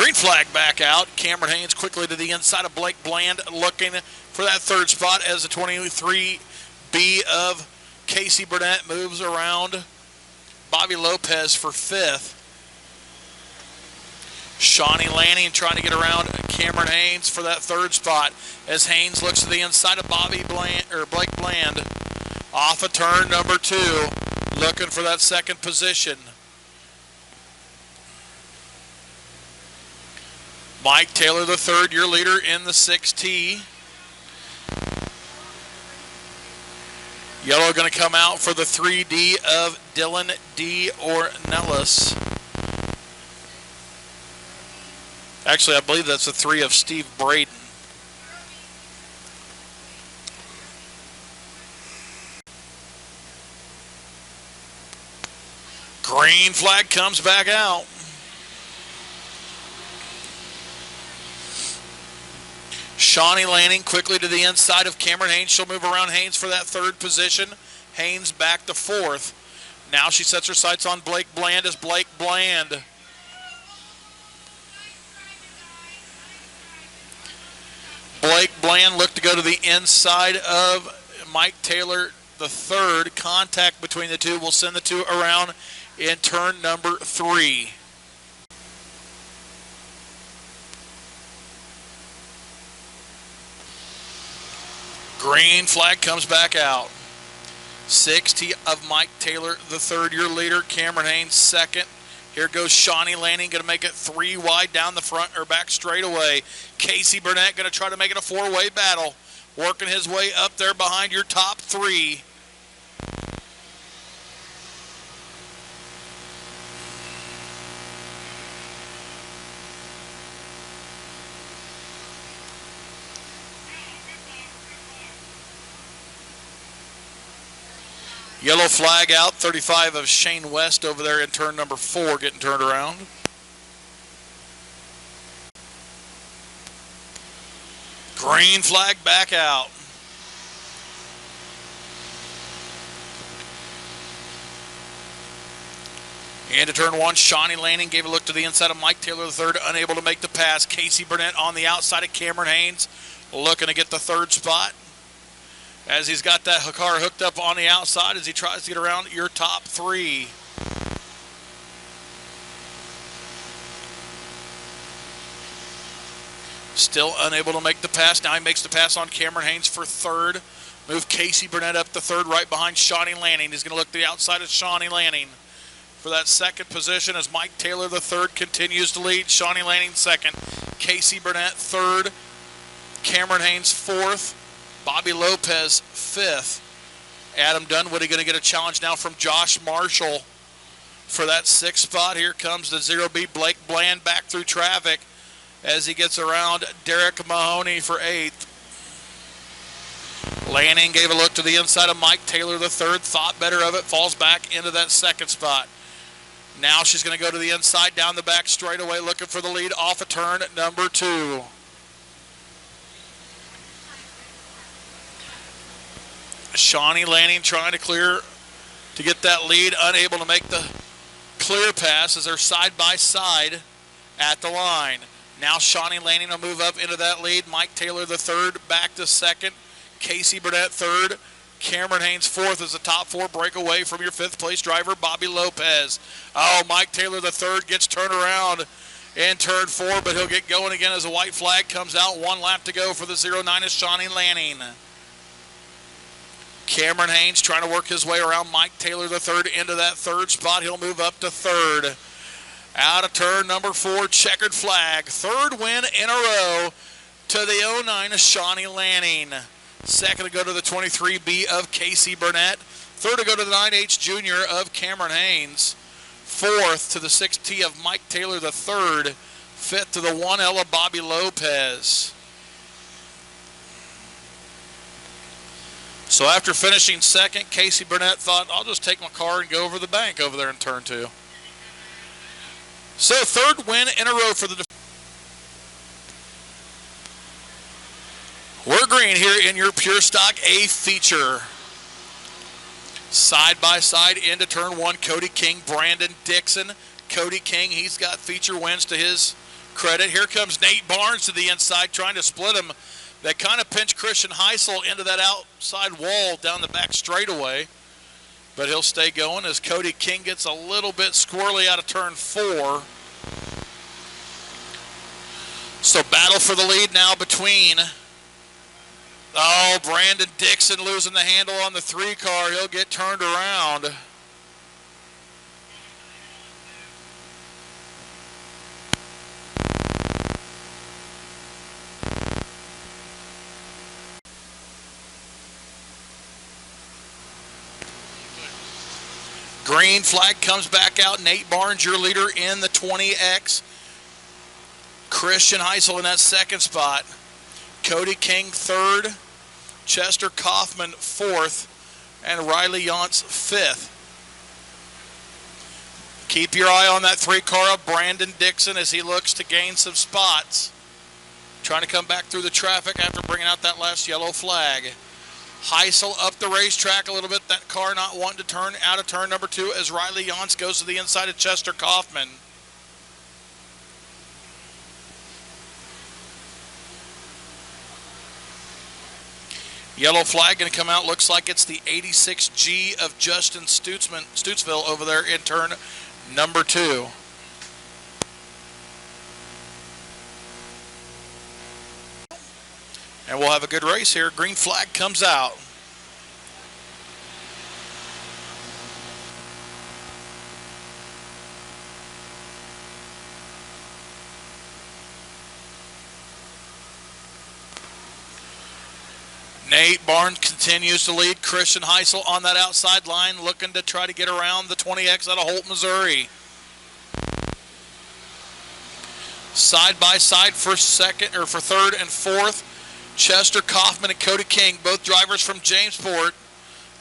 Green flag back out. Cameron Haynes quickly to the inside of Blake Bland, looking for that third spot as the 23B of Casey Burnett moves around Bobby Lopez for fifth. Shawnee Lanning trying to get around Cameron Haynes for that third spot as Haynes looks to the inside of Blake Bland. Off of turn number 2, looking for that second position. Mike Taylor III, your leader in the 6T. Yellow going to come out for the 3D of Dylan D. Ornelas. Actually, I believe that's the 3 of Steve Braden. Green flag comes back out. Shawnee Lanning quickly to the inside of Cameron Haynes. She'll move around Haynes for that third position. Haynes back to fourth. Now she sets her sights on Blake Bland as Blake Bland. Blake Bland looked to go to the inside of Mike Taylor the third. Contact between the two will send the two around in turn number 3. Green flag comes back out. 6T of Mike Taylor the third, your leader. Cameron Haynes second. Here goes Shawnee Lanning, going to make it 3 wide down the front or back straightaway. Casey Burnett going to try to make it a 4-way battle. Working his way up there behind your top 3. Yellow flag out, 35 of Shane West over there in turn number 4 getting turned around. Green flag back out. Into turn 1, Shawnee Lanning gave a look to the inside of Mike Taylor III, unable to make the pass. Casey Burnett on the outside of Cameron Haynes, looking to get the third spot. As he's got that car hooked up on the outside as he tries to get around your top 3. Still unable to make the pass. Now he makes the pass on Cameron Haynes for third. Move Casey Burnett up to third right behind Shawnee Lanning. He's going to look to the outside of Shawnee Lanning for that second position as Mike Taylor III continues to lead. Shawnee Lanning second. Casey Burnett third. Cameron Haynes fourth. Bobby Lopez fifth. Adam Dunwoody going to get a challenge now from Josh Marshall for that 6th spot. Here comes the 0B Blake Bland back through traffic as he gets around Derek Mahoney for 8th. Lanning gave a look to the inside of Mike Taylor III, thought better of it, falls back into that 2nd spot. Now she's going to go to the inside down the back straightaway looking for the lead off of turn number 2. Shawnee Lanning trying to clear to get that lead, unable to make the clear pass as they're side by side at the line. Now Shawnee Lanning will move up into that lead. Mike Taylor the third back to second. Casey Burnett third. Cameron Haynes fourth as the top 4 break away from your 5th place driver, Bobby Lopez. Oh, Mike Taylor the third gets turned around in turn 4, but he'll get going again as a white flag comes out. 1 lap to go for the 09 is Shawnee Lanning. Cameron Haynes trying to work his way around Mike Taylor III into that 3rd spot. He'll move up to 3rd. Out of turn number 4, checkered flag. 3rd win in a row to the 09 of Shawnee Lanning. 2nd to go to the 23B of Casey Burnett. 3rd to go to the 9H Junior of Cameron Haynes. 4th to the 6T of Mike Taylor III. 5th to the 1L of Bobby Lopez. So after finishing 2nd, Casey Burnett thought, I'll just take my car and go over the bank over there in turn 2. So 3rd win in a row for the We're green here in your Pure Stock A feature. Side by side into turn 1, Cody King, Brandon Dixon. Cody King, he's got feature wins to his credit. Here comes Nate Barnes to the inside trying to split him. They kind of pinch Christian Heisel into that outside wall down the back straightaway. But he'll stay going as Cody King gets a little bit squirrely out of turn 4. So battle for the lead now between, Brandon Dixon losing the handle on the 3 car. He'll get turned around. Green flag comes back out. Nate Barnes, your leader in the 20X. Christian Heisel in that second spot. Cody King third. Chester Kaufman fourth. And Riley Yantz fifth. Keep your eye on that 3 car of Brandon Dixon as he looks to gain some spots. Trying to come back through the traffic after bringing out that last yellow flag. Heisel up the racetrack a little bit. That car not wanting to turn out of turn number 2 as Riley Yantz goes to the inside of Chester Kaufman. Yellow flag going to come out. Looks like it's the 86G of Justin Stutzville over there in turn number 2. And we'll have a good race here. Green flag comes out. Nate Barnes continues to lead. Christian Heisel on that outside line looking to try to get around the 20X out of Holt, Missouri. Side by side for third and fourth. Chester Kaufman and Cody King, both drivers from Jamesport,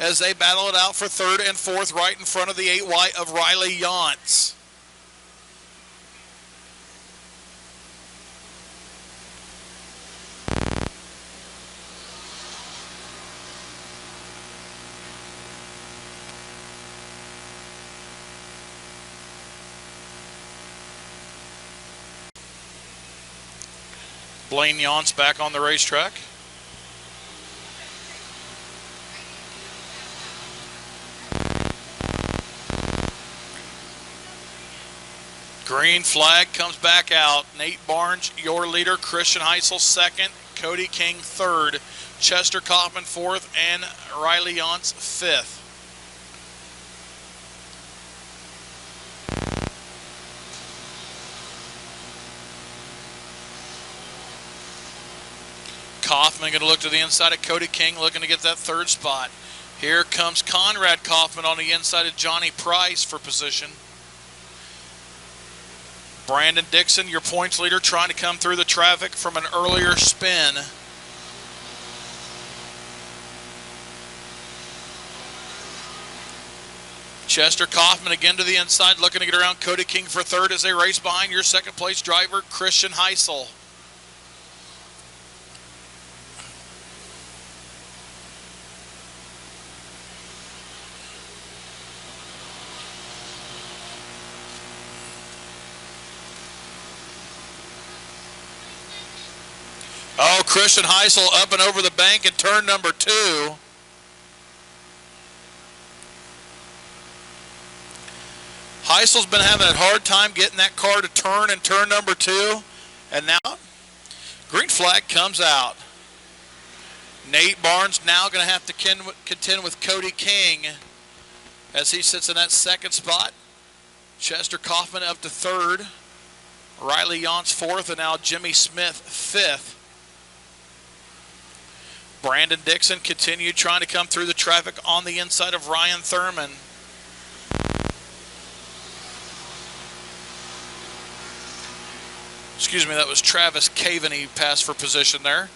as they battle it out for third and fourth right in front of the 8Y of Riley Yantz. Blaine Yantz back on the racetrack. Green flag comes back out. Nate Barnes, your leader. Christian Heisel second. Cody King third. Chester Kaufman fourth. And Riley Yantz fifth. Kaufman going to look to the inside of Cody King, looking to get that third spot. Here comes Conrad Kaufman on the inside of Johnny Price for position. Brandon Dixon, your points leader, trying to come through the traffic from an earlier spin. Chester Kaufman again to the inside, looking to get around Cody King for third as they race behind your second place driver, Christian Heisel. Oh, Christian Heisel up and over the bank in turn number 2. Heisel's been having a hard time getting that car to turn in turn number 2. And now, green flag comes out. Nate Barnes now going to have to contend with Cody King as he sits in that second spot. Chester Kaufman up to third. Riley Yantz fourth, and now Jimmy Smith fifth. Brandon Dixon continued trying to come through the traffic on the inside of Ryan Thurman. Excuse me, that was Travis Caven. He passed for position there.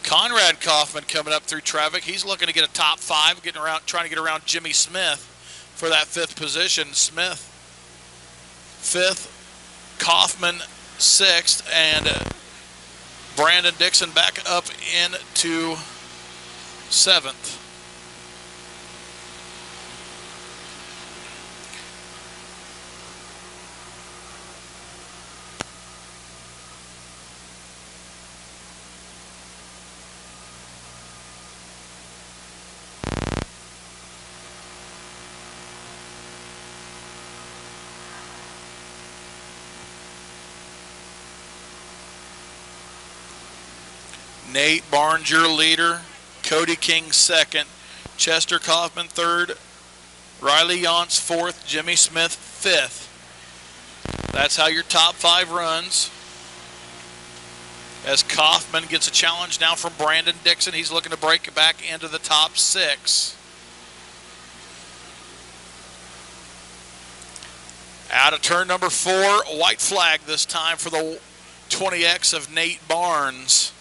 Conrad Kaufman coming up through traffic. He's looking to get a top 5, trying to get around Jimmy Smith for that 5th position. Smith 5th, Kaufman 6th, and Brandon Dixon back up into 7th. Nate Barnes, your leader. Cody King, second. Chester Kaufman, third. Riley Yance, fourth. Jimmy Smith, fifth. That's how your top 5 runs. As Kaufman gets a challenge now from Brandon Dixon. He's looking to break back into the top 6. Out of turn number 4, white flag this time for the 20X of Nate Barnes.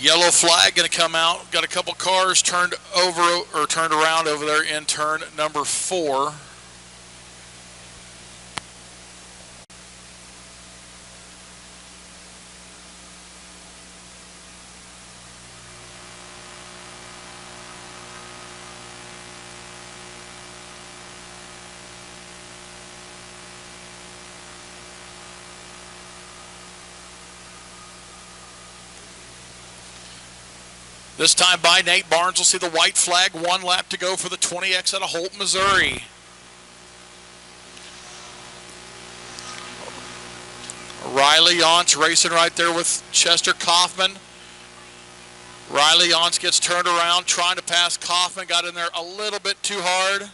Yellow flag going to come out. Got a couple cars turned around over there in turn number 4. This time by Nate Barnes will see the white flag. 1 lap to go for the 20X out of Holt, Missouri. Riley Yance racing right there with Chester Kaufman. Riley Yance gets turned around trying to pass Kaufman. Got in there a little bit too hard.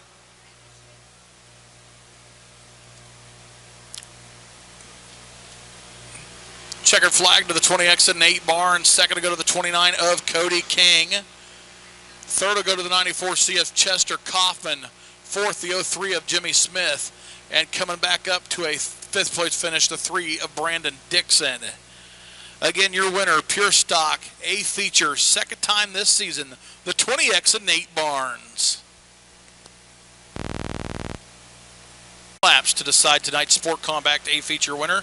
Checkered flag to the 20X of Nate Barnes. Second to go to the 29 of Cody King. Third to go to the 94C of Chester Kaufman. Fourth, the 03 of Jimmy Smith. And coming back up to a 5th place finish, the 3 of Brandon Dixon. Again, your winner, Pure Stock, A feature, second time this season, the 20X of Nate Barnes. Laps to decide tonight's Sport Compact A feature winner.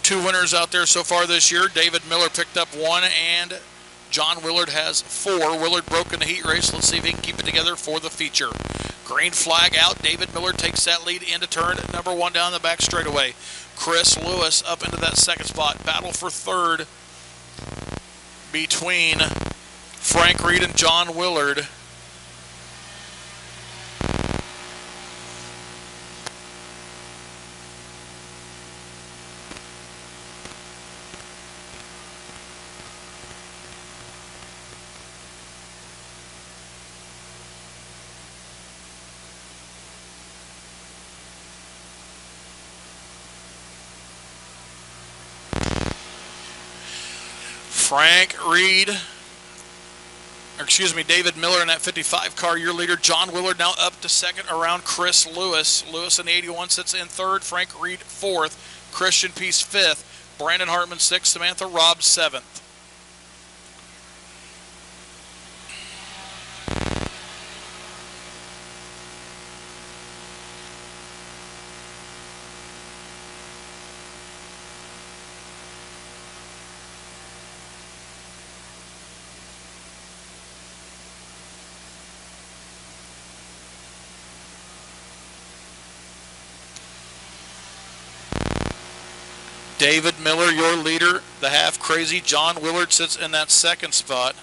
2 winners out there so far this year. David Miller picked up 1 and John Willard has 4. Willard broke in the heat race. Let's see if he can keep it together for the feature. Green flag out. David Miller takes that lead into turn number 1 down the back straightaway. Chris Lewis up into that 2nd spot. Battle for 3rd between Frank Reed and John Willard. David Miller in that 55 car, your leader. John Willard now up to 2nd around Chris Lewis. Lewis in the 81 sits in 3rd. Frank Reed 4th. Christian Peace 5th. Brandon Hartman 6th. Samantha Robb 7th. David Miller, your leader, the half crazy. John Willard sits in that 2nd spot.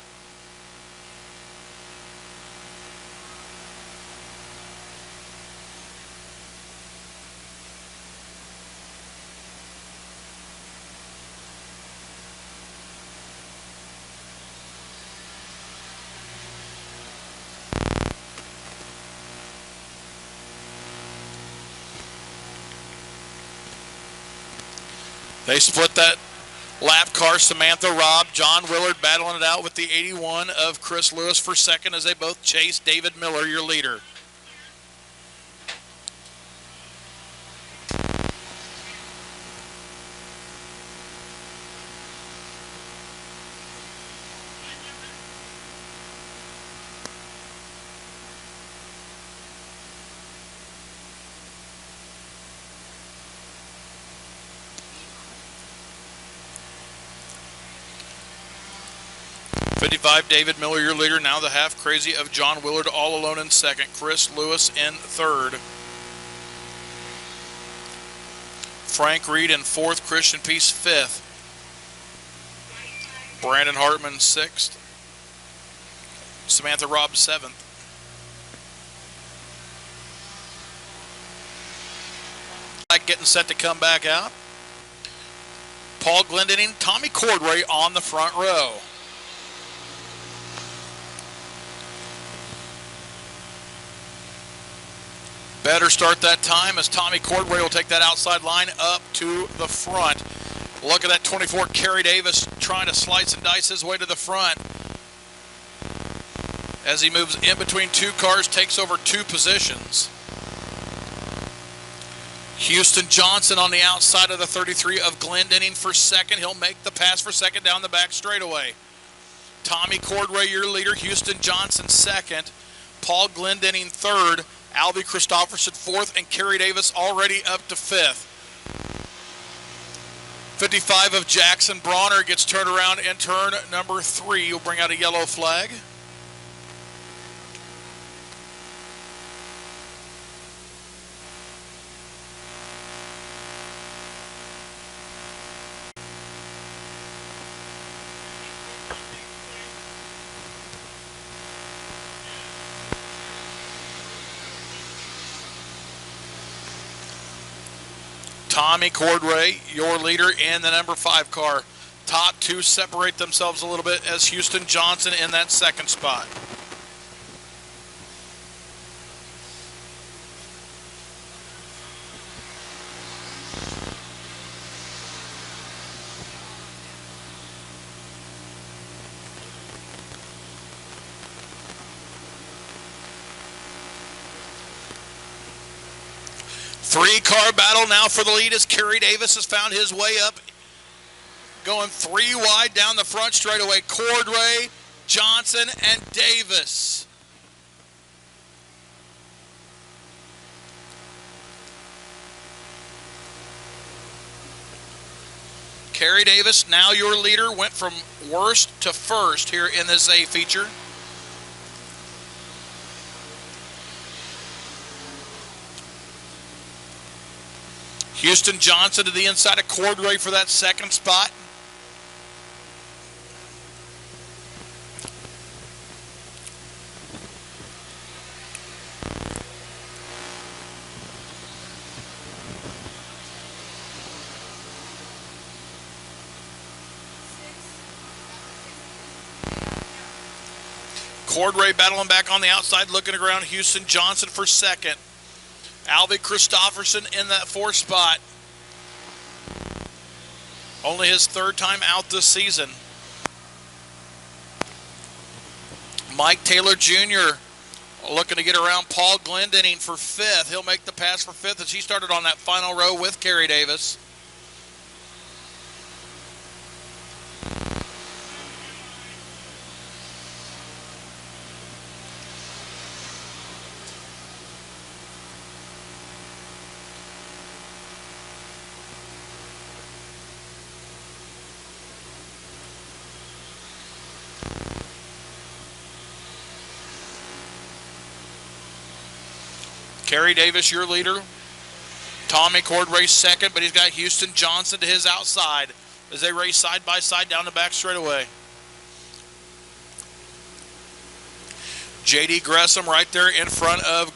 They split that lap car. Samantha Robb, John Willard battling it out with the 81 of Chris Lewis for 2nd as they both chase David Miller, your leader. David Miller, your leader. Now the half crazy of John Willard all alone in 2nd. Chris Lewis in 3rd. Frank Reed in 4th. Christian Peace 5th. Brandon Hartman 6th. Samantha Robb 7th. Getting set to come back out. Paul Glendening, Tommy Cordray on the front row. Better start that time as Tommy Cordray will take that outside line up to the front. Look at that 24, Carrie Davis trying to slice and dice his way to the front. As he moves in between two cars, takes over 2 positions. Houston Johnson on the outside of the 33 of Glendening for second. He'll make the pass for second down the back straightaway. Tommy Cordray, your leader. Houston Johnson second. Paul Glendening third. Albie Christopherson fourth. And Carrie Davis already up to fifth. 55 of Jackson Bronner gets turned around in turn number 3. He'll bring out a yellow flag. Tommy Cordray, your leader in the number 5 car. Top 2 separate themselves a little bit as Houston Johnson in that second spot. Three-car battle now for the lead as Carrie Davis has found his way up. Going 3 wide down the front straightaway. Cordray, Johnson, and Davis. Carrie Davis, now your leader, went from worst to first here in this A feature. Houston Johnson to the inside of Cordray for that second spot. Cordray battling back on the outside, looking around. Houston Johnson for second. Albie Christopherson in that 4th spot. Only his 3rd time out this season. Mike Taylor Jr. looking to get around Paul Glendening for 5th. He'll make the pass for 5th as he started on that final row with Carrie Davis. Carrie Davis, your leader. Tommy Cordray second, but he's got Houston Johnson to his outside as they race side by side down the back straightaway. J.D. Gresham right there in front of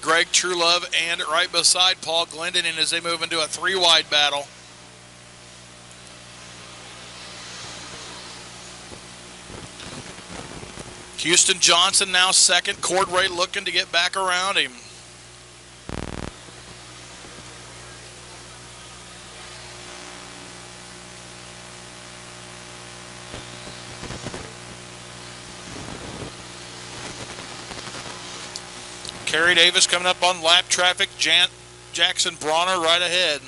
Greg Truelove and right beside Paul Glendening as they move into a 3-wide battle. Houston Johnson now second. Cordray looking to get back around him. Carrie Davis coming up on lap traffic. Jackson Bronner right ahead.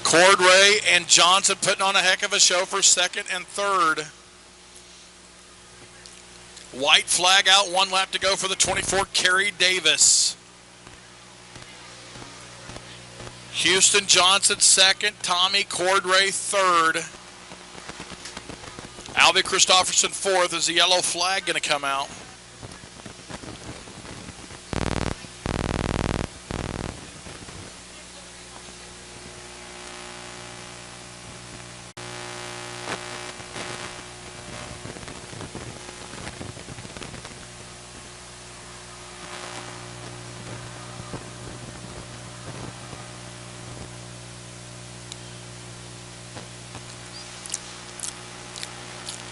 Cordray and Johnson putting on a heck of a show for second and third. White flag out, 1 lap to go for the 24, Carrie Davis. Houston Johnson second, Tommy Cordray third. Albie Christopherson fourth. Is the yellow flag going to come out?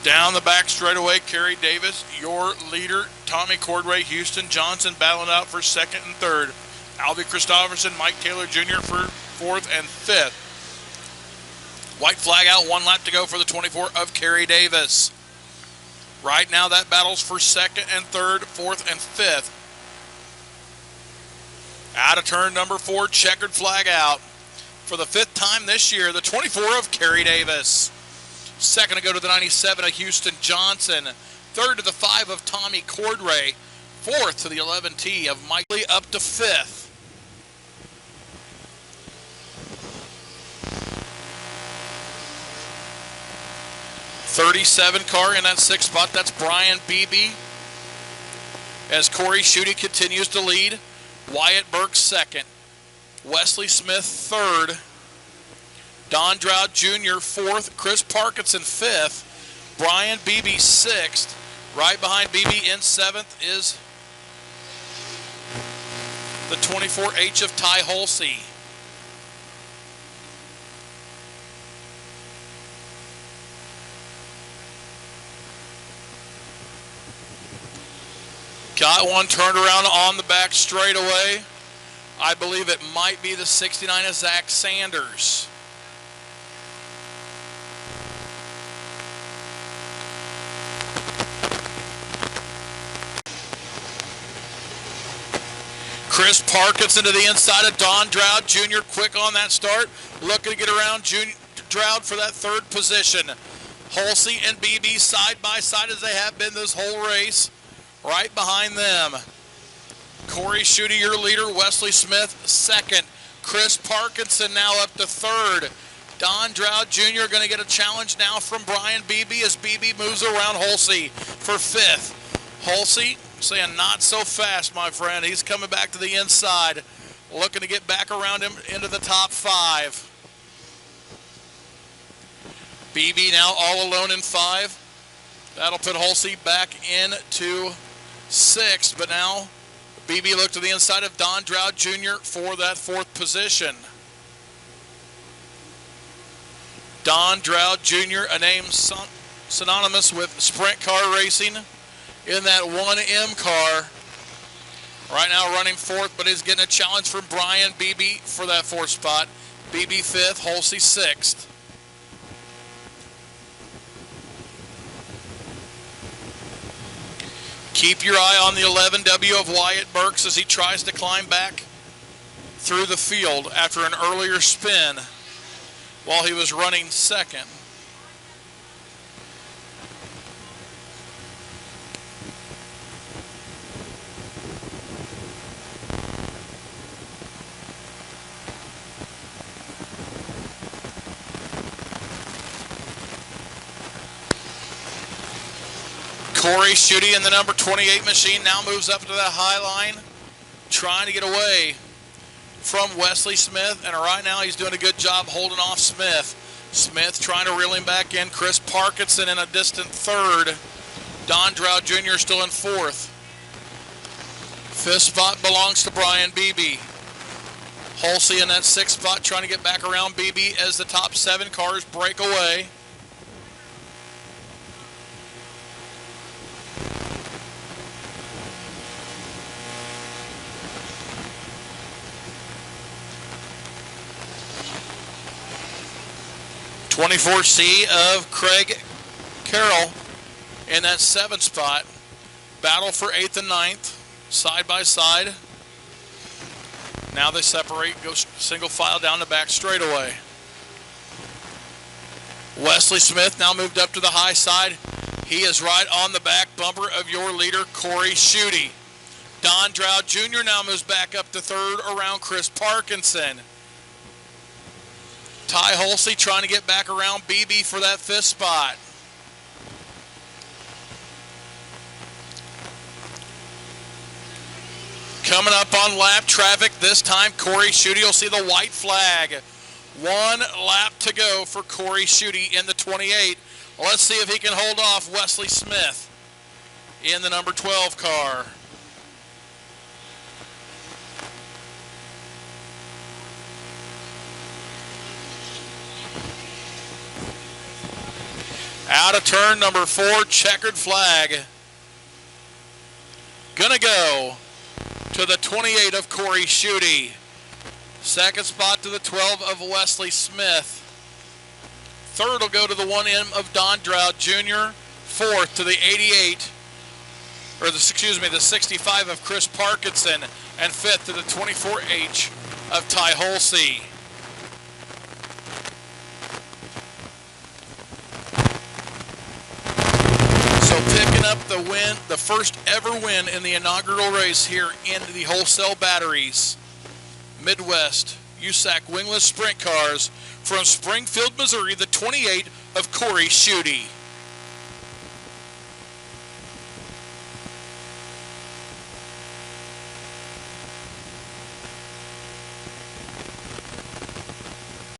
Down the back straightaway, Carrie Davis, your leader. Tommy Cordray, Houston Johnson battling out for second and third. Albie Christopherson, Mike Taylor Jr. for fourth and fifth. White flag out, 1 lap to go for the 24 of Carrie Davis. Right now that battle's for second and third, fourth and fifth. Out of turn number 4, checkered flag out. For the 5th time this year, the 24 of Carrie Davis. Second to go to the 97 of Houston Johnson. Third to the 5 of Tommy Cordray. Fourth to the 11T of Mike Lee, up to 5th. '37 car in that 6th spot. That's Brian Beebe. As Cory Shooty continues to lead. Wyatt Burke second. Wesley Smith third. Don Dowd Jr. fourth, Chris Parkinson fifth, Brian Beebe sixth. Right behind Beebe in 7th is the 24H of Ty Holsey. Got one turned around on the back straightaway. I believe it might be the 69 of Zach Sanders. Chris Parkinson to the inside of Don Dowd Jr. Quick on that start. Looking to get around Dowd for that 3rd position. Holsey and Beebe side by side as they have been this whole race. Right behind them. Cory Shooty, your leader. Wesley Smith, 2nd. Chris Parkinson now up to 3rd. Don Dowd Jr. going to get a challenge now from Brian Beebe as Beebe moves around Holsey for 5th. Holsey saying not so fast, my friend. He's coming back to the inside, looking to get back around him into the top 5. Beebe now all alone in 5. That'll put Holsey back into 6th, but now Beebe looked to the inside of Don Dowd Jr. for that 4th position. Don Dowd Jr., a name synonymous with sprint car racing in that 1M car. Right now running 4th, but he's getting a challenge from Brian Beebe for that 4th spot. Beebe 5th, Holsey 6th. Keep your eye on the 11W of Wyatt Burks as he tries to climb back through the field after an earlier spin while he was running 2nd. Cory Shooty in the number 28 machine now moves up to the high line, trying to get away from Wesley Smith, and right now he's doing a good job holding off Smith. Smith trying to reel him back in. Chris Parkinson in a distant 3rd. Don Dowd Jr. still in 4th. 5th spot belongs to Brian Beebe. Holsey in that 6th spot trying to get back around Beebe as the top 7 cars break away. '24C of Craig Carroll in that 7th spot. Battle for 8th and 9th, side by side. Now they separate, go single file down the back straightaway. Wesley Smith now moved up to the high side. He is right on the back bumper of your leader, Cory Shooty. Don Dowd Jr. now moves back up to third around Chris Parkinson. Ty Holsey trying to get back around BB for that fifth spot. Coming up on lap traffic, this time Cory Shooty will see the white flag. 1 lap to go for Cory Shooty in the 28. Let's see if he can hold off Wesley Smith in the number 12 car. Out of turn number 4, checkered flag. Gonna go to the 28 of Cory Shooty. Second spot to the 12 of Wesley Smith. Third will go to the 1M of Don Dowd Jr. Fourth to the 88, or the 65 of Chris Parkinson. And fifth to the 24H of Ty Holsey. Picking up the win, the first ever win in the inaugural race here in the Wholesale Batteries Midwest USAC wingless sprint cars from Springfield, Missouri, the 28 of Cory Shooty.